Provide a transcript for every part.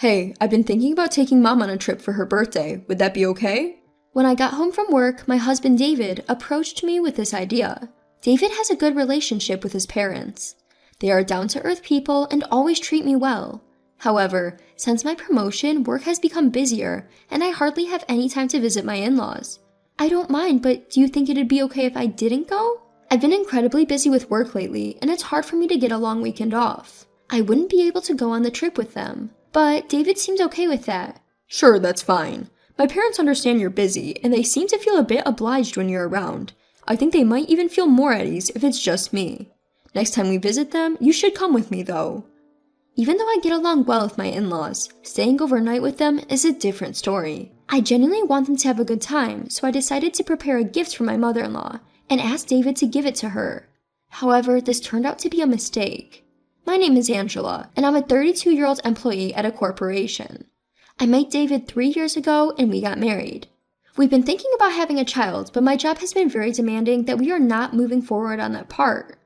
Hey, I've been thinking about taking Mom on a trip for her birthday. Would that be okay? When I got home from work, my husband David approached me with this idea. David has a good relationship with his parents. They are down-to-earth people and always treat me well. However, since my promotion, work has become busier, and I hardly have any time to visit my in-laws. I don't mind, but do you think it'd be okay if I didn't go? I've been incredibly busy with work lately, and it's hard for me to get a long weekend off. I wouldn't be able to go on the trip with them, but David seemed okay with that. Sure, that's fine. My parents understand you're busy, and they seem to feel a bit obliged when you're around. I think they might even feel more at ease if it's just me. Next time we visit them, you should come with me though. Even though I get along well with my in-laws, staying overnight with them is a different story. I genuinely want them to have a good time, so I decided to prepare a gift for my mother-in-law and asked David to give it to her. However, this turned out to be a mistake. My name is Angela, and I'm a 32-year-old employee at a corporation. I met David 3 years ago, and we got married. We've been thinking about having a child, but my job has been very demanding that we are not moving forward on that part.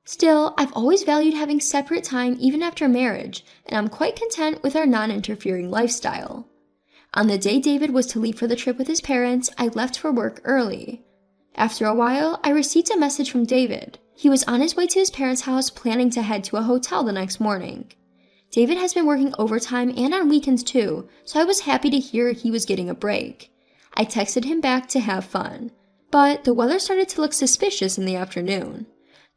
Still, I've always valued having separate time even after marriage, and I'm quite content with our non-interfering lifestyle. On the day David was to leave for the trip with his parents, I left for work early. After a while, I received a message from David. He was on his way to his parents' house planning to head to a hotel the next morning. David has been working overtime and on weekends too, so I was happy to hear he was getting a break. I texted him back to have fun, but the weather started to look suspicious in the afternoon.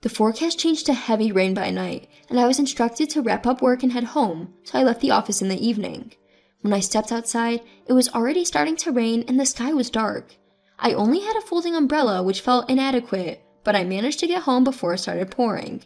The forecast changed to heavy rain by night, and I was instructed to wrap up work and head home, so I left the office in the evening. When I stepped outside, it was already starting to rain and the sky was dark. I only had a folding umbrella, which felt inadequate, but I managed to get home before it started pouring.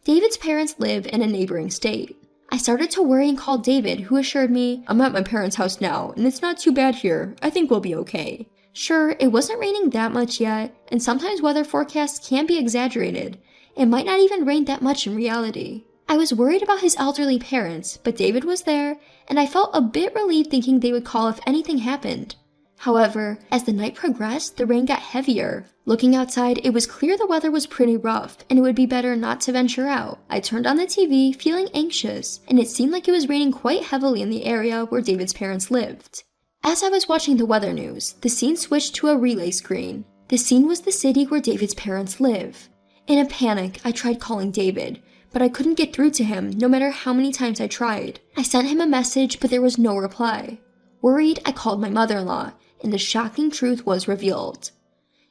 David's parents live in a neighboring state. I started to worry and called David, who assured me, I'm at my parents' house now, and it's not too bad here. I think we'll be okay. Sure, it wasn't raining that much yet, and sometimes weather forecasts can be exaggerated. It might not even rain that much in reality. I was worried about his elderly parents, but David was there, and I felt a bit relieved thinking they would call if anything happened. However, as the night progressed, the rain got heavier. Looking outside, it was clear the weather was pretty rough, and it would be better not to venture out. I turned on the TV, feeling anxious, and it seemed like it was raining quite heavily in the area where David's parents lived. As I was watching the weather news, the scene switched to a relay screen. The scene was the city where David's parents live. In a panic, I tried calling David, but I couldn't get through to him no matter how many times I tried. I sent him a message, but there was no reply. Worried, I called my mother-in-law, and the shocking truth was revealed.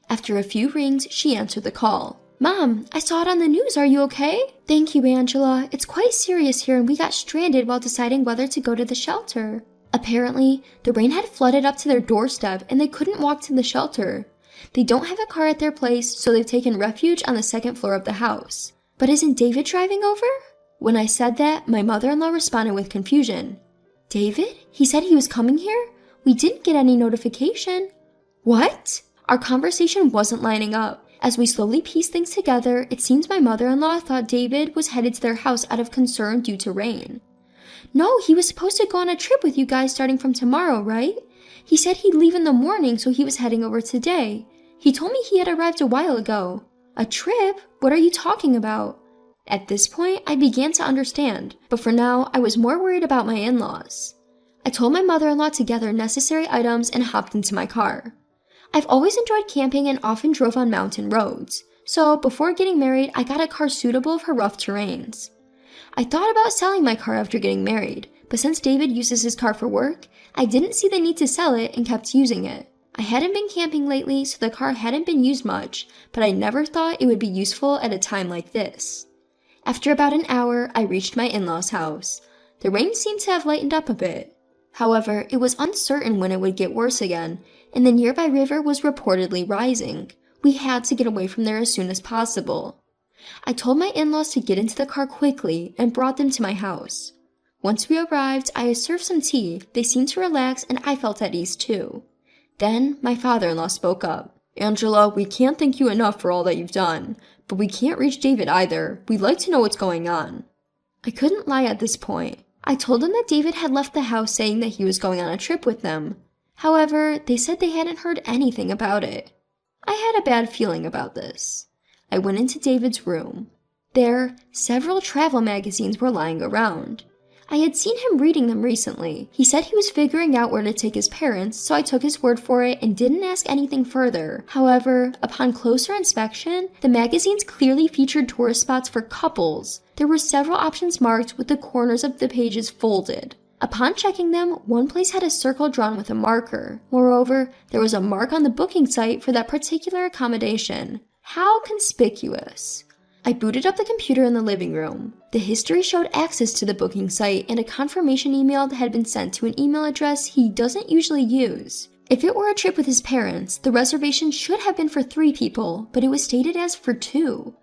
After a few rings, she answered the call. Mom, I saw it on the news. Are you okay? Thank you, Angela. It's quite serious here, and we got stranded while deciding whether to go to the shelter. Apparently, the rain had flooded up to their doorstep, and they couldn't walk to the shelter. They don't have a car at their place, so they've taken refuge on the second floor of the house. But isn't David driving over? When I said that, my mother-in-law responded with confusion. David? He said he was coming here? We didn't get any notification. What? Our conversation wasn't lining up. As we slowly pieced things together, it seems my mother-in-law thought David was headed to their house out of concern due to rain. No, he was supposed to go on a trip with you guys starting from tomorrow, right? He said he'd leave in the morning, so he was heading over today. He told me he had arrived a while ago. A trip? What are you talking about? At this point, I began to understand, but for now, I was more worried about my in-laws. I told my mother-in-law to gather necessary items and hopped into my car. I've always enjoyed camping and often drove on mountain roads, so before getting married, I got a car suitable for rough terrains. I thought about selling my car after getting married, but since David uses his car for work, I didn't see the need to sell it and kept using it. I hadn't been camping lately, so the car hadn't been used much, but I never thought it would be useful at a time like this. After about an hour, I reached my in-laws' house. The rain seemed to have lightened up a bit. However, it was uncertain when it would get worse again, and the nearby river was reportedly rising. We had to get away from there as soon as possible. I told my in-laws to get into the car quickly and brought them to my house. Once we arrived, I served some tea. They seemed to relax, and I felt at ease too. Then, my father-in-law spoke up. Angela, we can't thank you enough for all that you've done, but we can't reach David either. We'd like to know what's going on. I couldn't lie at this point. I told them that David had left the house saying that he was going on a trip with them. However, they said they hadn't heard anything about it. I had a bad feeling about this. I went into David's room. There, several travel magazines were lying around. I had seen him reading them recently. He said he was figuring out where to take his parents, so I took his word for it and didn't ask anything further. However, upon closer inspection, the magazines clearly featured tourist spots for couples. There were several options marked with the corners of the pages folded. Upon checking them, one place had a circle drawn with a marker. Moreover, there was a mark on the booking site for that particular accommodation. How conspicuous. I booted up the computer in the living room. The history showed access to the booking site and a confirmation email that had been sent to an email address he doesn't usually use. If it were a trip with his parents, the reservation should have been for 3 people, but it was stated as for 2.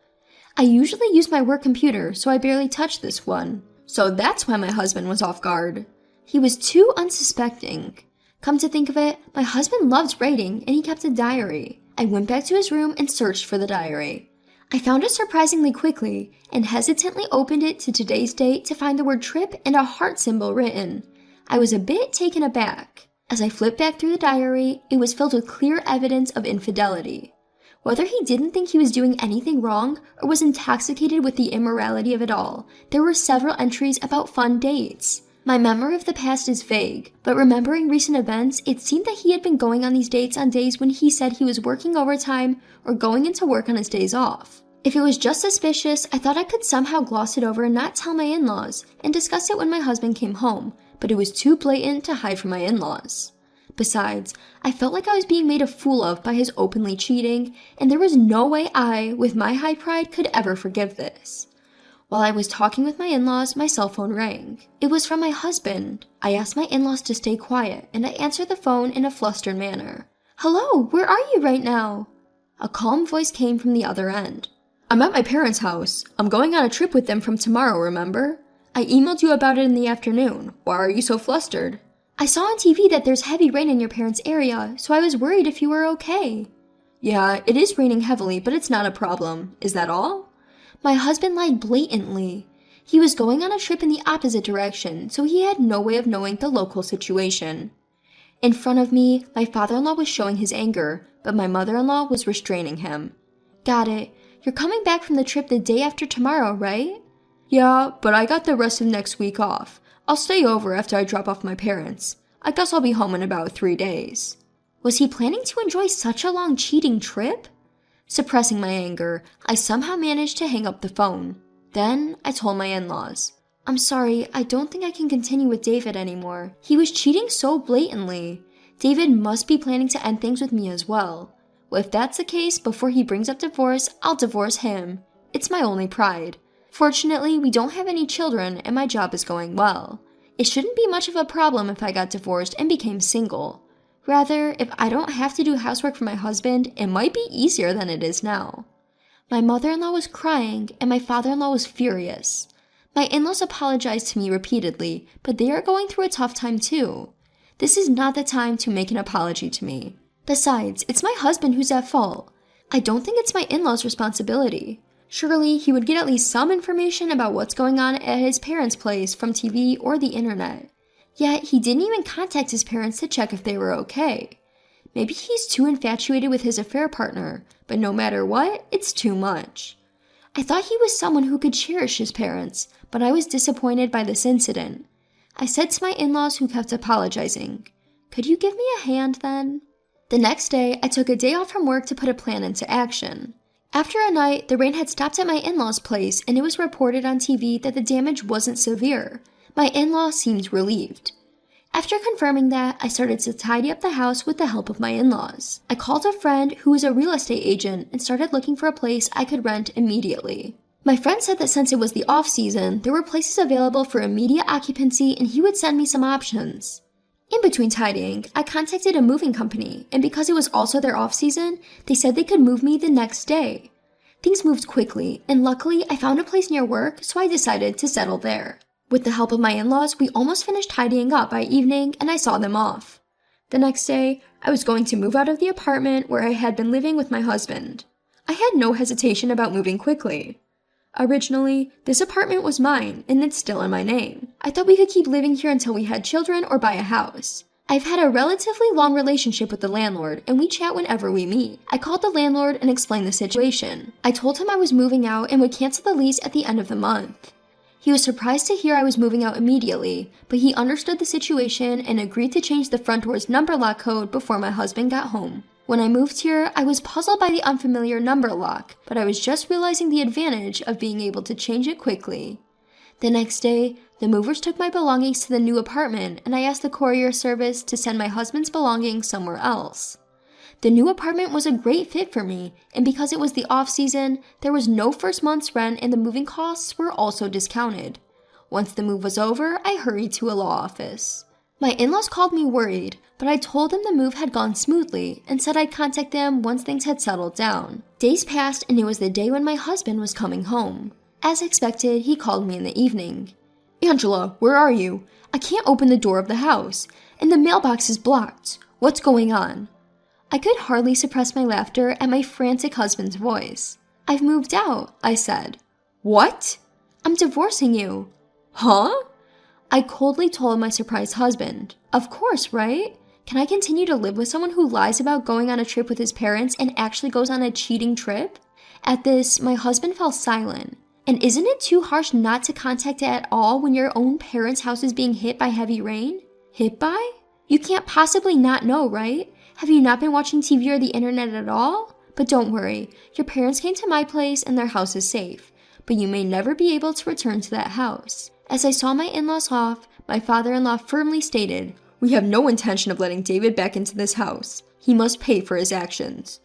I usually use my work computer, so I barely touched this one. So that's why my husband was off guard. He was too unsuspecting. Come to think of it, my husband loves writing and he kept a diary. I went back to his room and searched for the diary. I found it surprisingly quickly and hesitantly opened it to today's date to find the word trip and a heart symbol written. I was a bit taken aback. As I flipped back through the diary, it was filled with clear evidence of infidelity. Whether he didn't think he was doing anything wrong or was intoxicated with the immorality of it all, there were several entries about fun dates. My memory of the past is vague, but remembering recent events, it seemed that he had been going on these dates on days when he said he was working overtime or going into work on his days off. If it was just suspicious, I thought I could somehow gloss it over and not tell my in-laws, and discuss it when my husband came home, but it was too blatant to hide from my in-laws. Besides, I felt like I was being made a fool of by his openly cheating, and there was no way I, with my high pride, could ever forgive this. While I was talking with my in-laws, my cell phone rang. It was from my husband. I asked my in-laws to stay quiet, and I answered the phone in a flustered manner. "Hello, where are you right now?" A calm voice came from the other end. "I'm at my parents' house. I'm going on a trip with them from tomorrow, remember? I emailed you about it in the afternoon. Why are you so flustered?" "I saw on TV that there's heavy rain in your parents' area, so I was worried if you were okay." "Yeah, it is raining heavily, but it's not a problem. Is that all?" My husband lied blatantly. He was going on a trip in the opposite direction, so he had no way of knowing the local situation. In front of me, my father-in-law was showing his anger, but my mother-in-law was restraining him. "Got it. You're coming back from the trip the day after tomorrow, right?" "Yeah, but I got the rest of next week off. I'll stay over after I drop off my parents. I guess I'll be home in about 3 days." Was he planning to enjoy such a long cheating trip? Suppressing my anger, I somehow managed to hang up the phone. Then I told my in-laws, "I'm sorry, I don't think I can continue with David anymore. He was cheating so blatantly. David must be planning to end things with me as well. Well, if that's the case, before he brings up divorce, I'll divorce him. It's my only pride. Fortunately, we don't have any children and my job is going well. It shouldn't be much of a problem if I got divorced and became single. Rather, if I don't have to do housework for my husband, it might be easier than it is now." My mother-in-law was crying, and my father-in-law was furious. My in-laws apologized to me repeatedly, but they are going through a tough time too. This is not the time to make an apology to me. Besides, it's my husband who's at fault. I don't think it's my in-laws' responsibility. Surely, he would get at least some information about what's going on at his parents' place from TV or the internet. Yet, he didn't even contact his parents to check if they were okay. Maybe he's too infatuated with his affair partner, but no matter what, it's too much. I thought he was someone who could cherish his parents, but I was disappointed by this incident. I said to my in-laws who kept apologizing, "Could you give me a hand then?" The next day, I took a day off from work to put a plan into action. After a night, the rain had stopped at my in-laws' place, and it was reported on TV that the damage wasn't severe. My in-law seemed relieved. After confirming that, I started to tidy up the house with the help of my in-laws. I called a friend who was a real estate agent and started looking for a place I could rent immediately. My friend said that since it was the off-season, there were places available for immediate occupancy and he would send me some options. In between tidying, I contacted a moving company, and because it was also their off-season, they said they could move me the next day. Things moved quickly, and luckily I found a place near work, so I decided to settle there. With the help of my in-laws, we almost finished tidying up by evening and I saw them off. The next day, I was going to move out of the apartment where I had been living with my husband. I had no hesitation about moving quickly. Originally, this apartment was mine and it's still in my name. I thought we could keep living here until we had children or buy a house. I've had a relatively long relationship with the landlord and we chat whenever we meet. I called the landlord and explained the situation. I told him I was moving out and would cancel the lease at the end of the month. He was surprised to hear I was moving out immediately, but he understood the situation and agreed to change the front door's number lock code before my husband got home. When I moved here, I was puzzled by the unfamiliar number lock, but I was just realizing the advantage of being able to change it quickly. The next day, the movers took my belongings to the new apartment, and I asked the courier service to send my husband's belongings somewhere else. The new apartment was a great fit for me, and because it was the off-season, there was no first month's rent and the moving costs were also discounted. Once the move was over, I hurried to a law office. My in-laws called me worried, but I told them the move had gone smoothly and said I'd contact them once things had settled down. Days passed and it was the day when my husband was coming home. As expected, he called me in the evening. Angela, where are you? I can't open the door of the house, and the mailbox is blocked. What's going on? I could hardly suppress my laughter at my frantic husband's voice. I've moved out, I said. What? I'm divorcing you. Huh? I coldly told my surprised husband. Of course, right? Can I continue to live with someone who lies about going on a trip with his parents and actually goes on a cheating trip? At this, my husband fell silent. And isn't it too harsh not to contact it at all when your own parents' house is being hit by heavy rain? Hit by? You can't possibly not know, right? Have you not been watching TV or the internet at all? But don't worry, your parents came to my place and their house is safe. But you may never be able to return to that house. As I saw my in-laws off, my father-in-law firmly stated, "We have no intention of letting David back into this house. He must pay for his actions."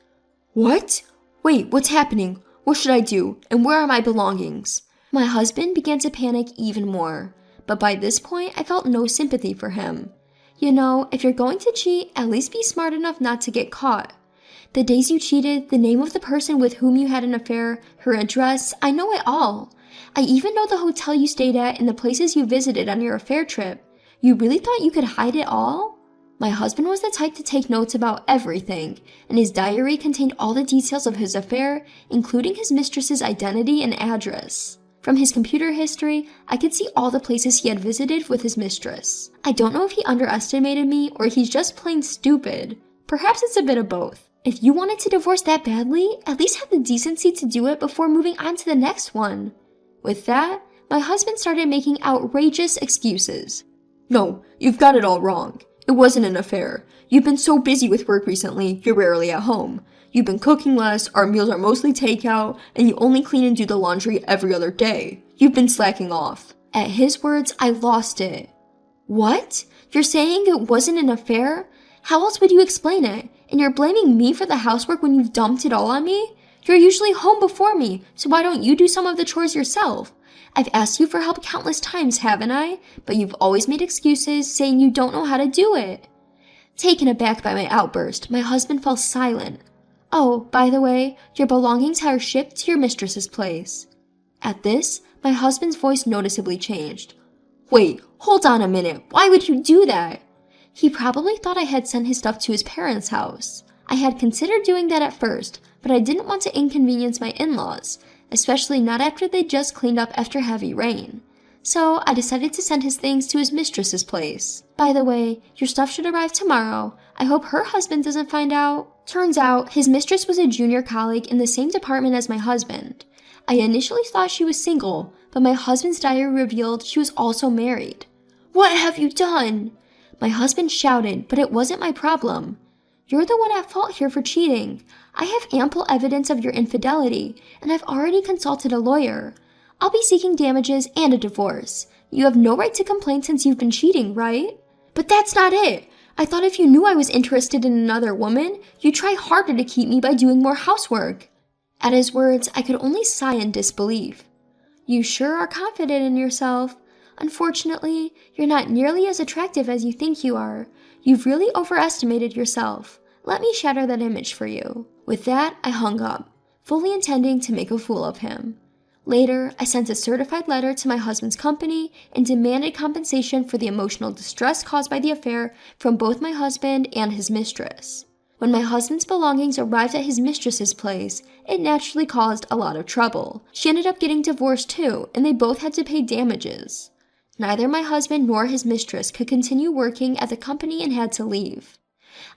What? Wait, what's happening? What should I do? And where are my belongings? My husband began to panic even more, but by this point I felt no sympathy for him. You know, if you're going to cheat, at least be smart enough not to get caught. The days you cheated, the name of the person with whom you had an affair, her address, I know it all. I even know the hotel you stayed at and the places you visited on your affair trip. You really thought you could hide it all? My husband was the type to take notes about everything, and his diary contained all the details of his affair, including his mistress's identity and address. From his computer history, I could see all the places he had visited with his mistress. I don't know if he underestimated me or he's just plain stupid. Perhaps it's a bit of both. If you wanted to divorce that badly, at least have the decency to do it before moving on to the next one. With that, my husband started making outrageous excuses. No, you've got it all wrong. It wasn't an affair. You've been so busy with work recently, you're rarely at home. You've been cooking less, our meals are mostly takeout, and you only clean and do the laundry every other day. You've been slacking off. At his words, I lost it. What? You're saying it wasn't an affair? How else would you explain it? And you're blaming me for the housework when you've dumped it all on me? You're usually home before me, so why don't you do some of the chores yourself? I've asked you for help countless times, haven't I? But you've always made excuses, saying you don't know how to do it. Taken aback by my outburst, my husband fell silent. Oh, by the way, your belongings are shipped to your mistress's place. At this, my husband's voice noticeably changed. Wait, hold on a minute. Why would you do that? He probably thought I had sent his stuff to his parents' house. I had considered doing that at first, but I didn't want to inconvenience my in-laws, especially not after they'd just cleaned up after heavy rain. So I decided to send his things to his mistress's place. By the way, your stuff should arrive tomorrow. I hope her husband doesn't find out. Turns out, his mistress was a junior colleague in the same department as my husband. I initially thought she was single, but my husband's diary revealed she was also married. What have you done? My husband shouted, but it wasn't my problem. You're the one at fault here for cheating. I have ample evidence of your infidelity, and I've already consulted a lawyer. I'll be seeking damages and a divorce. You have no right to complain since you've been cheating, right? But that's not it. I thought if you knew I was interested in another woman, you'd try harder to keep me by doing more housework. At his words, I could only sigh in disbelief. You sure are confident in yourself. Unfortunately, you're not nearly as attractive as you think you are. You've really overestimated yourself. Let me shatter that image for you. With that, I hung up, fully intending to make a fool of him. Later, I sent a certified letter to my husband's company and demanded compensation for the emotional distress caused by the affair from both my husband and his mistress. When my husband's belongings arrived at his mistress's place, it naturally caused a lot of trouble. She ended up getting divorced too, and they both had to pay damages. Neither my husband nor his mistress could continue working at the company and had to leave.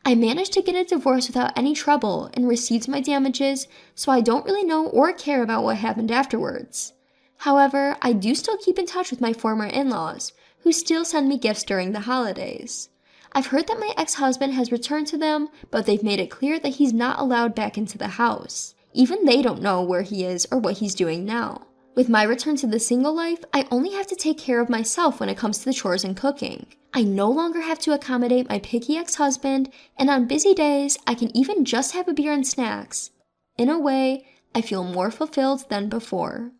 I managed to get a divorce without any trouble and received my damages, so I don't really know or care about what happened afterwards. However, I do still keep in touch with my former in-laws, who still send me gifts during the holidays. I've heard that my ex-husband has returned to them, but they've made it clear that he's not allowed back into the house. Even they don't know where he is or what he's doing now. With my return to the single life, I only have to take care of myself when it comes to the chores and cooking. I no longer have to accommodate my picky ex-husband, and on busy days, I can even just have a beer and snacks. In a way, I feel more fulfilled than before.